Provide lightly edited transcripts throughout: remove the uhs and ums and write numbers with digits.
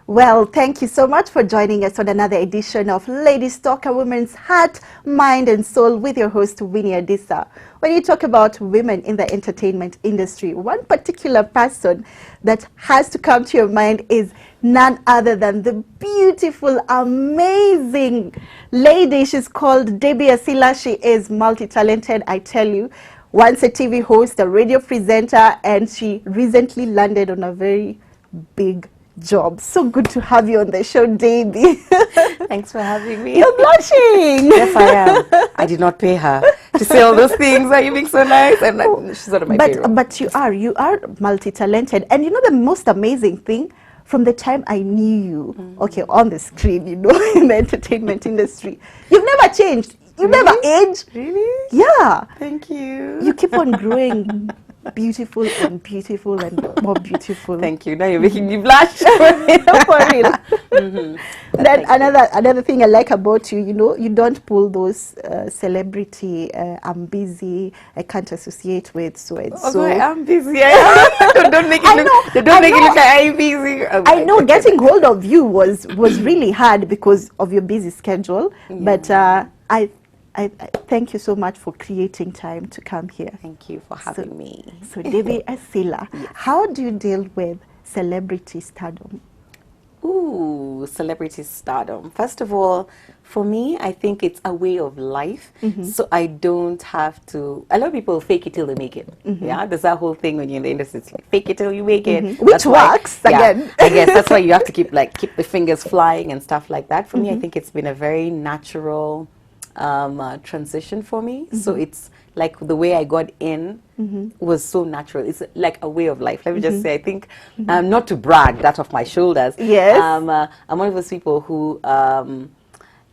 Well, thank you so much for joining us on another edition of Ladies Talk, a woman's heart, mind, and soul with your host, Winnie Adisa. When you talk about women in the entertainment industry, one particular person that has to come to your mind is none other than the beautiful, amazing lady. She's called Debbie Asila. She is multi-talented, I tell you. Once a TV host, a radio presenter, and she recently landed on a very big job. So good to have you on the show, Debbie. Thanks for having me. You're blushing. Yes, I am. I did not pay her to say all those things. Are you being so nice? And she's not on my payroll. But you are multi-talented. And you know the most amazing thing? From the time I knew you, okay, on the screen, you know, in the entertainment industry, you've never changed. You've never aged. Really? Yeah. Thank you. You keep on growing beautiful and beautiful and more beautiful. Thank you. Now you're making me blush. For real. Then another thing I like about you, you know, you don't pull those celebrity, I'm busy, I can't associate with so and so. Although I am busy. Don't make it look like I'm busy. Oh, I know getting hold of you was really hard because of your busy schedule, but I thank you so much for creating time to come here. Thank you for having me. So Debbie Asila, Yes. how do you deal with celebrity stardom? Ooh, celebrity stardom. First of all, for me, I think it's a way of life. So I don't have to. A lot of people fake it till they make it. Yeah, there's that whole thing when you're in the industry. It's like, fake it till you make it. Which That's why- works, again. I guess that's why you have to keep the fingers flying and stuff like that. For me, I think it's been a very natural transition for me. So it's like the way I got in was so natural. It's like a way of life. Let me just say, I think, not to brag that off my shoulders. Yes. I'm one of those people who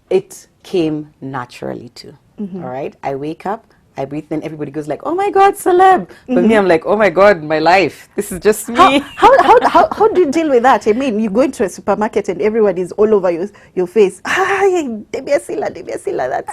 it came naturally to. All right. I wake up, I breathe, then everybody goes like, "Oh my God, celeb!" But me, I'm like, "Oh my God, my life. This is just me." How do you deal with that? I mean, you go into a supermarket and everyone is all over your face. Hi, Debbie Asila, Debbie Asila.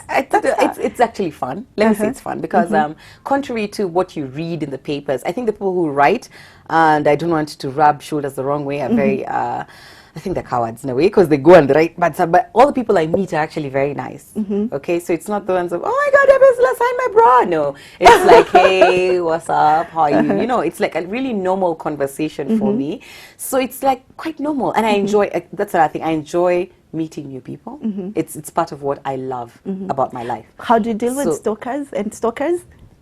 It's actually fun. Let me say it's fun because contrary to what you read in the papers, I think the people who write, and I don't want to rub shoulders the wrong way, are very, I think they're cowards in a way because they go and write bad stuff. But all the people I meet are actually very nice. Okay, so it's not the ones of, "Oh my God, Debbie Asila, sign my bra." No, it's like, "Hey, what's up? How are you?" You know, it's like a really normal conversation for me. So it's like quite normal, and I enjoy. That's another thing. I enjoy meeting new people. It's part of what I love about my life. How do you deal with So- stalkers and stalkers?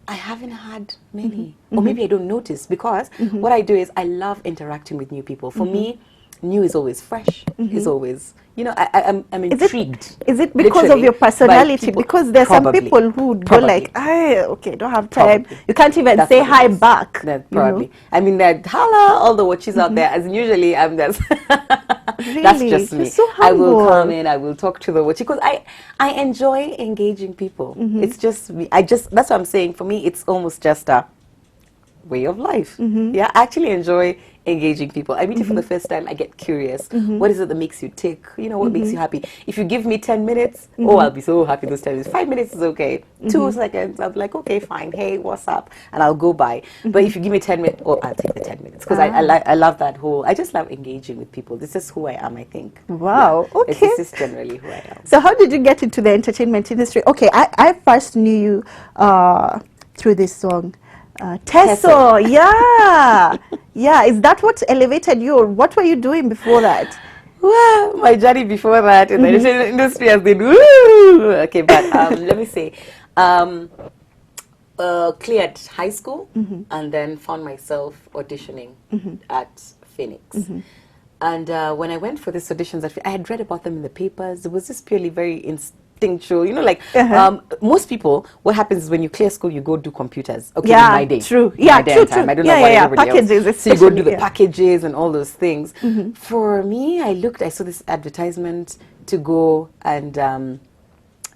I haven't had many, or maybe I don't notice because what I do is I love interacting with new people. For me, new is always fresh. Is always, you know, I'm intrigued. Is it because of literally, your by personality? people- Because there's Probably. some people who go Probably. like, okay, don't have time. Probably. You can't even That's say what it hi is. back. That you know? probably. I mean, that holla, all the watches out there. As in usually, I'm just. That's Really? just You're me. so I will humble. come in. I will talk to the watch because I enjoy engaging people. It's just me. That's what I'm saying. For me, it's almost just a way of life. Yeah, I actually enjoy engaging people. I meet you for the first time, I get curious. What is it that makes you tick? You know, what makes you happy? If you give me 10 minutes, oh, I'll be so happy those times. 5 minutes is okay. 2 seconds, I'll be like, okay, fine. Hey, what's up? And I'll go by. But if you give me 10 minutes, oh, I'll take the 10 minutes. Because I love that whole, I just love engaging with people. This is who I am, I think. Wow, Yeah. okay. This is generally who I am. So how did you get into the entertainment industry? Okay, I first knew you through this song. Tesso, yeah. Yeah, is that what elevated you or what were you doing before that? Well, my journey before that in the entertainment industry has been woo! Okay, but let me say, cleared high school and then found myself auditioning at Phoenix. And when I went for these auditions, I had read about them in the papers. It was just purely very instinctual. You know, like most people, what happens is when you clear school, you go do computers. Okay, Yeah, in my day. true. In Yeah, my day true, and time. true. I don't Yeah, know what yeah, everybody packages else. So you go do the especially, packages and all those things. For me, I saw this advertisement to go and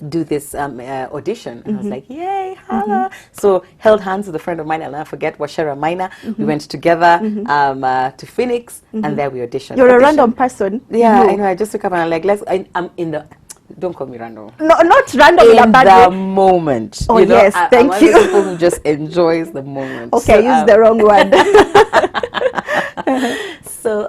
do this audition, and I was like, "Yay, holla!" So held hands with a friend of mine, I'll never forget, Washera Minor. We went together to Phoenix, and there we auditioned. You're a random person. Yeah, You. I know. I just took up and I'm like, I'm in the. Don't call me random. No, not random in a In bad the way. moment. Oh, you know, yes, I'm thank one you. of those people who just enjoys the moment. Okay, I used the wrong word. So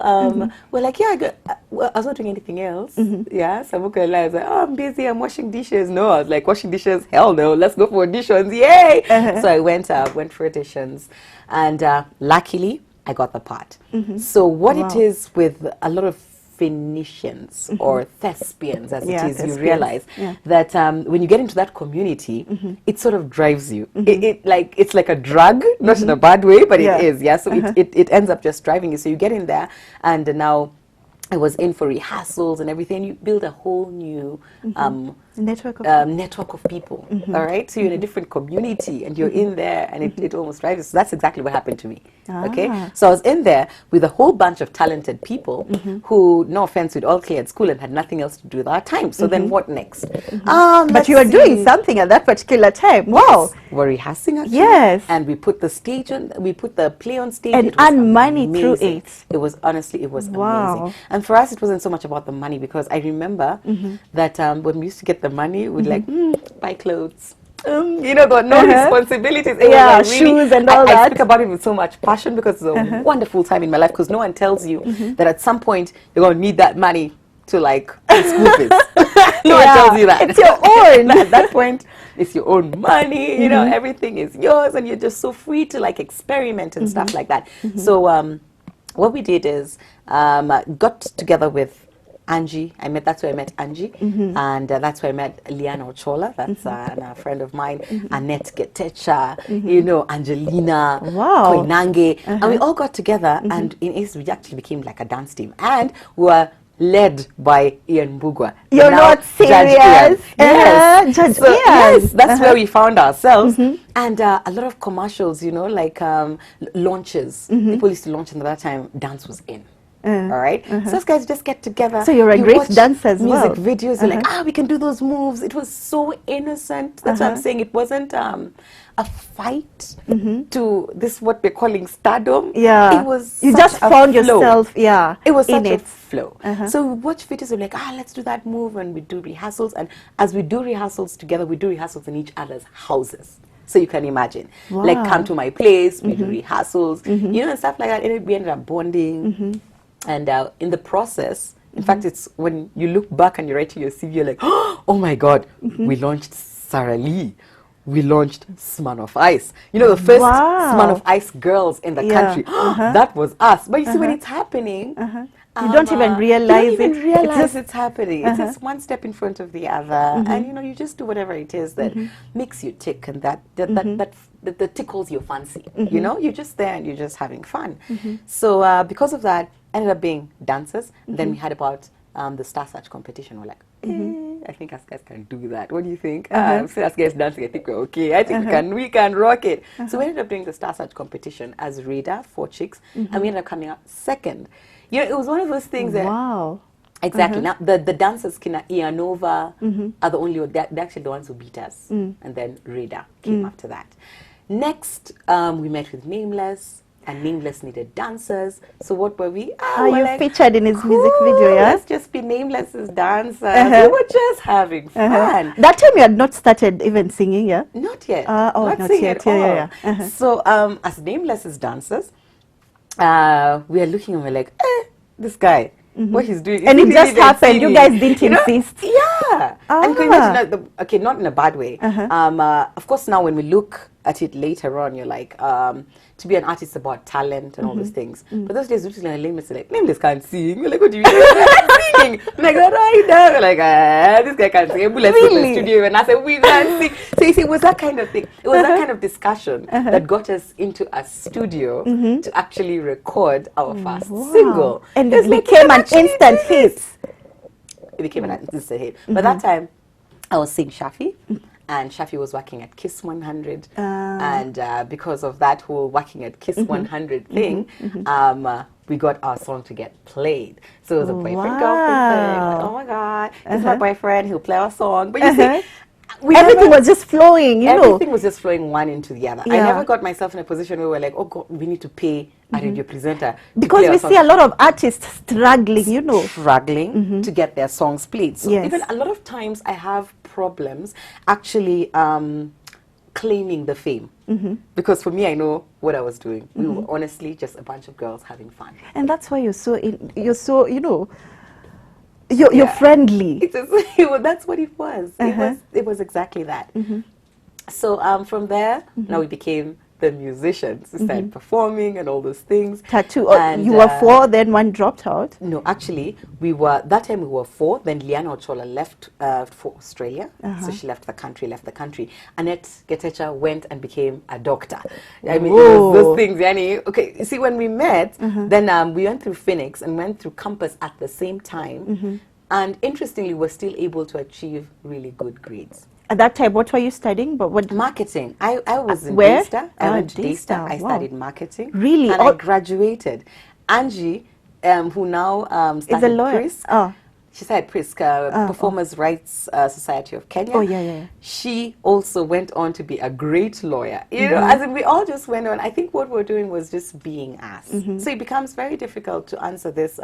we're like, yeah, well, I was not doing anything else. Yeah, so I'm not gonna lie. I was like, oh, I'm busy. I'm washing dishes. No, I was like, washing dishes? Hell no. Let's go for auditions. Yay! So I went for auditions, and luckily I got the part. So what it Wow. is with a lot of Phoenicians or thespians, as Yeah, it is, you thespians. realize Yeah. that when you get into that community, it sort of drives you. It's like a drug, not in a bad way, but Yeah. it is. Yeah, so it ends up just driving you. So you get in there, and now I was in for rehearsals and everything. You build a whole new Network of network of people. All right, so you're in a different community, and you're in there, and it almost drives you. So that's exactly what happened to me. Okay, Ah. so I was in there with a whole bunch of talented people who, no offense, we'd all cleared school and had nothing else to do with our time. So then what next? but Let's you were doing see. something at that particular time. Wow. We're rehearsing actually. Yes. And we put the stage on, we put the play on stage. And It was earn money through amazing. it. It was honestly, it was Wow. amazing. And for us, it wasn't so much about the money, because I remember that when we used to get the money, we'd like, buy clothes. You know, got no responsibilities. It Yeah, was like really, shoes and all I that. speak about it with so much passion because it's a wonderful time in my life, because no one tells you that at some point you're going to need that money to like pay school fees. No one Yeah, tells you that. it's your own. At that point, it's your own money, you know, everything is yours, and you're just so free to like experiment and stuff like that. So what we did is got together with Angie. That's where I met Angie, and that's where I met Liana Ochola. That's a friend of mine. Annette Getecha, you know, Angelina, Wow. Koinange, and we all got together, and in ACE we actually became like a dance team, and we were led by Ian Mbugwa. You're Now not Judge Ian. serious? Yes. Judge So, Ian. yes, that's where we found ourselves. And a lot of commercials, you know, like launches. People used to launch, and at that time, dance was in. All right, so those guys just get together. So you're a you great watch dancer as music well. videos. You're like, we can do those moves. It was so innocent. That's what I'm saying. It wasn't a fight to this what we're calling stardom. Yeah. It was You such just a found flow. yourself, yeah, It was in such a it. flow. So we watch videos of like, let's do that move, and we do rehearsals. And as we do rehearsals together, we do rehearsals in each other's houses. So you can imagine, like, Wow. come to my place, we do rehearsals, you know, and stuff like that. And we ended up bonding. And in the process, in fact, it's when you look back and you're writing your CV, you're like, oh my God, we launched Sarah Lee. We launched Smirnoff Ice. You know, the first Wow. Smirnoff Ice girls in the Yeah. country. That was us. But you see, when it's happening, You don't even realize you don't even it. realize It's just- it's happening. It's just one step in front of the other, and you know, you just do whatever it is that makes you tick, and that tickles your fancy. You know, you're just there and you're just having fun. So because of that, ended up being dancers. Then we had about the Star Search competition. We're like, I think us guys can do that. What do you think? So us guys dancing, I think we're okay. I think we can rock it. So we ended up doing the Star Search competition as Rita, 4 chicks, and we ended up coming out second. You know, it was one of those things that Wow. exactly. Now the dancers, Kina Ianova, are the only they're actually the ones who beat us, and then Rita came after that. Next, we met with Nameless. And Nameless needed dancers. So what were we? Are we're you like, featured in his music video, yeah? Let's just be Nameless as dancers. We were just having fun. That time you had not started even singing, yeah? Not yet. Not singing yet. at Yeah, all. yeah. So as Nameless as dancers, we are looking and we're like, this guy, what he's doing. And is it he just even happened. You singing? guys didn't You know? insist. Yeah. And can you imagine that? Okay, not in a bad way. Of course, now when we look at it later on, you're like, to be an artist is about talent and all those things. But those days, usually Nameless, like, Nameless can't sing. We're like, what do you mean? Singing. I'm like, right now. We're like, this guy can't sing. Let's go to the Really? studio. And I said, we can't sing. So you see, it was that kind of thing. It was that kind of discussion that got us into a studio to actually record our first single. And It's it like, became we can an actually instant do this. hit. It became an instant hit. But that time, I was seeing Shafi, and Shafi was working at Kiss 100. And because of that whole working at Kiss 100 thing, we got our song to get played. So it was a boyfriend girlfriend thing. Like, oh my God, this is my boyfriend, he'll play our song. But you see, Everything was just flowing, you know. everything was just flowing one into the other. I Yeah. never got myself in a position where we're like, oh God, we need to pay a radio presenter. to Because play our we song. see a lot of artists struggling, you know. Struggling to get their songs played. So Yes. even a lot of times I have problems actually claiming the fame. Because for me, I know what I was doing. We were honestly just a bunch of girls having fun. And that's why you're so, you know, You're Yeah. friendly. That's what it was. It was exactly that. So from there, now we became the musicians. We started performing and all those things. Tattoo. And, You were 4, then one dropped out. No, actually, that time we were 4. Then Liana Ochola left for Australia. So she left the country. Annette Getecha went and became a doctor. I mean, it was those things, Yani. Okay, you see, when we met, then we went through Phoenix and went through Campus at the same time. And interestingly, we're still able to achieve really good grades. At that time, what were you studying? But what? Marketing. I was in Where? Daystar. I went to Daystar. Daystar, I wow. studied marketing. Really? And I graduated. Angie, who now Is a started lawyer. PRISC. Oh. She started PRISC, Performers Rights Society of Kenya. Oh, yeah. She also went on to be a great lawyer. You know, as in we all just went on. I think what we're doing was just being us. So it becomes very difficult to answer this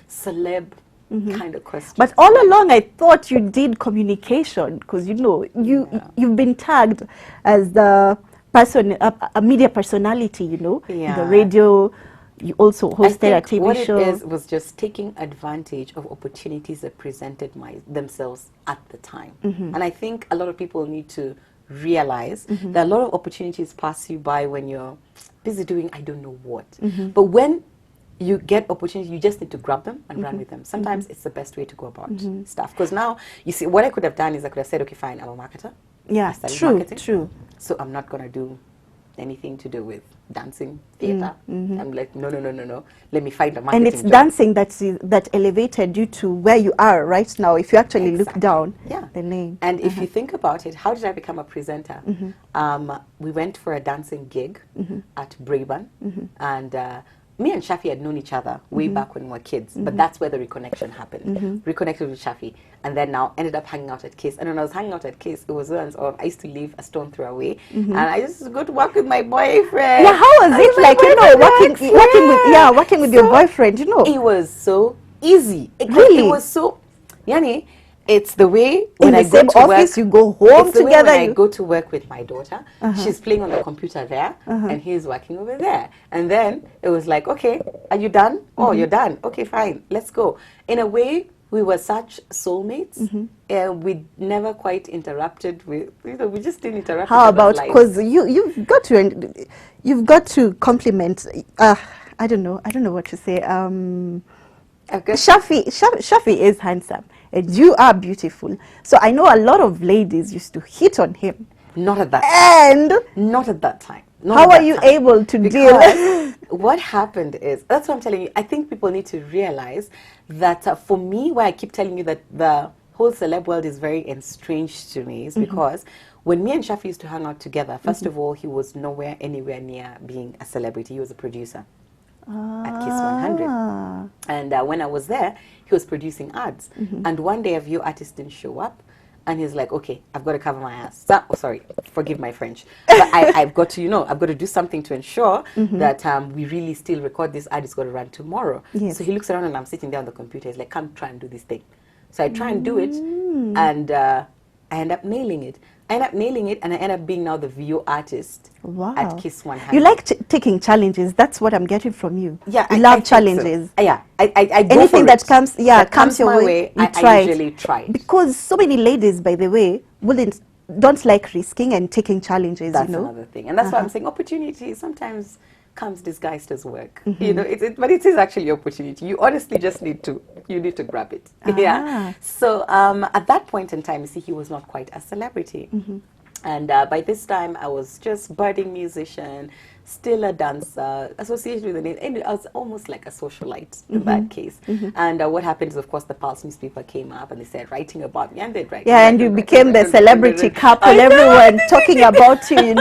celeb kind of question. But all along, I thought you did communication because you've been tagged as the person, a media personality. In the radio. You also hosted a TV what show. It was just taking advantage of opportunities that presented themselves at the time. And I think a lot of people need to realize that a lot of opportunities pass you by when you're busy doing I don't know what. But when you get opportunities, you just need to grab them and run with them. Sometimes it's the best way to go about stuff. Because now, you see, what I could have done is I could have said, okay, fine, I'm a marketer. Yeah, I studied true, marketing, true. So I'm not going to do anything to do with dancing, theater. I'm like, no. Let me find a marketing And it's job. dancing that elevated you to where you are right now. If you actually look down, the name. And if you think about it, how did I become a presenter? We went for a dancing gig at Braeburn, and me and Shafi had known each other way back when we were kids, but that's where the reconnection happened. Reconnected with Shafi, and then now ended up hanging out at Kiss. And when I was hanging out at Kiss, it was once I used to live a stone throw away, and I used to go to work with my boyfriend. Yeah, how was it like, working with your boyfriend, It was so easy. Really? It was so, Yani, it's the way in when the I go same to office, work, you go home it's the way together. when I go to work with my daughter, she's playing on the computer there, and he's working over there. And then it was like, okay, are you done? Oh, you're done. Okay, fine, let's go. In a way, we were such soulmates. We never quite interrupted with, we just didn't interrupt. How about, because you've got to compliment. I don't know what to say. Shafi is handsome and you are beautiful. So I know a lot of ladies used to hit on him. Not at that time. And not at that time. How are you able to deal? What happened is, that's what I'm telling you, I think people need to realize that for me, why I keep telling you that the whole celeb world is very estranged to me is because when me and Shafi used to hang out together, first of all, he was anywhere near being a celebrity. He was a producer at Kiss 100. And when I was there, he was producing ads. And one day a View artist didn't show up. And he's like, okay, I've got to cover my ass. Sorry, forgive my French. But I've got to, I've got to do something to ensure that we really still record this ad. It's got to run tomorrow. Yes. So he looks around and I'm sitting there on the computer. He's like, come try and do this thing. So I try and do it, and I end up nailing it. And I end up being now the VO artist at Kiss 100. You like taking challenges. That's what I'm getting from you. Yeah, you love challenges. So. Yeah, I go anything for that it. comes your way. I usually try it. Because so many ladies, by the way, don't like risking and taking challenges. That's another thing, and that's why I'm saying opportunity sometimes comes disguised as work. But it is actually opportunity. You honestly just need to grab it. Yeah. So at that point in time, you see, he was not quite a celebrity, and by this time I was just budding musician, still a dancer, associated with the name, and I was almost like a socialite in that case. And what happened is, of course, the Pulse newspaper came up and they started writing about me, and they'd write. Yeah, and you became the celebrity couple. Everyone talking about you,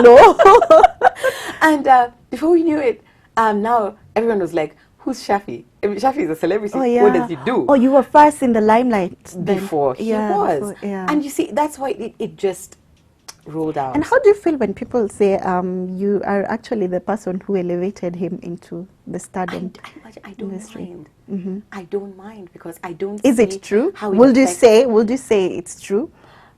And before we knew it, now everyone was like, "Who's Shafi? I mean, Shafi is a celebrity. Oh, yeah. What does he do?" Oh, you were first in the limelight then. Before he was. Before, yeah. And you see, that's why it just rolled out. And how do you feel when people say you are actually the person who elevated him into the stardom industry? I don't mind because I don't. Is it true? Would you say it's true?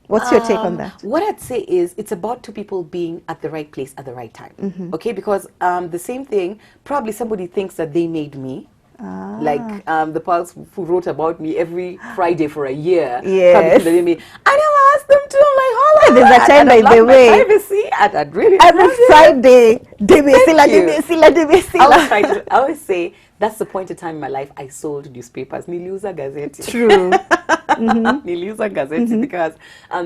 What's your take on that? What I'd say is it's about two people being at the right place at the right time. Okay, because the same thing, probably somebody thinks that they made me, Like the pals who wrote about me every Friday for a year. Yes. Coming to me. I never asked them to. I'm like, hold on. There's a time, by the way. Privacy. I'd really Every love it. Friday, Debesila, you. Debesila, Debesila. I always say that's the point of time in my life I sold newspapers. Niliuza gazeti. True. Niliuza gazeti because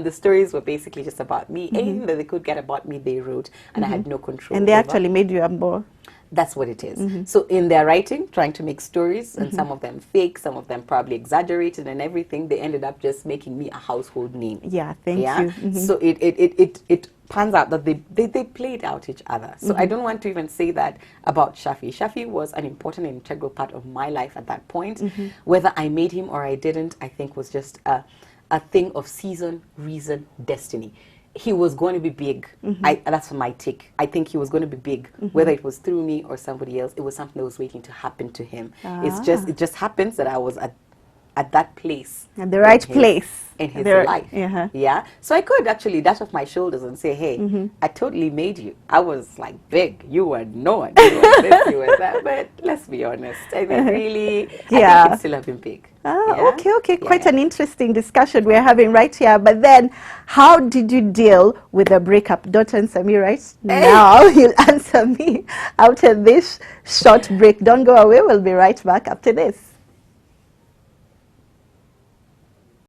the stories were basically just about me. Anything that they could get about me, they wrote, and I had no control. And they over. actually made you humble. That's what it is. So in their writing, trying to make stories, and some of them fake, some of them probably exaggerated and everything, they ended up just making me a household name. Yeah, thank you. So it pans out that they played out each other. So I don't want to even say that about Shafi. Shafi was an important and integral part of my life at that point. Whether I made him or I didn't, I think was just a thing of season, reason, destiny. He was going to be big. That's my take. I think he was going to be big, whether it was through me or somebody else. It was something that was waiting to happen to him. It just happens that I was at that place, At the right place in his There- life. uh-huh. Yeah, so I could actually dash off my shoulders and say, "Hey, I totally made you. I was like big. You were no one. You were this, you were that." But let's be honest. I mean, really, I Yeah. think it still have been big. Yeah? Okay. Quite Yeah. an interesting discussion we're having right here. But then, how did you deal with the breakup? Don't answer me right now. You'll answer me after this short break. Don't go away. We'll be right back after this.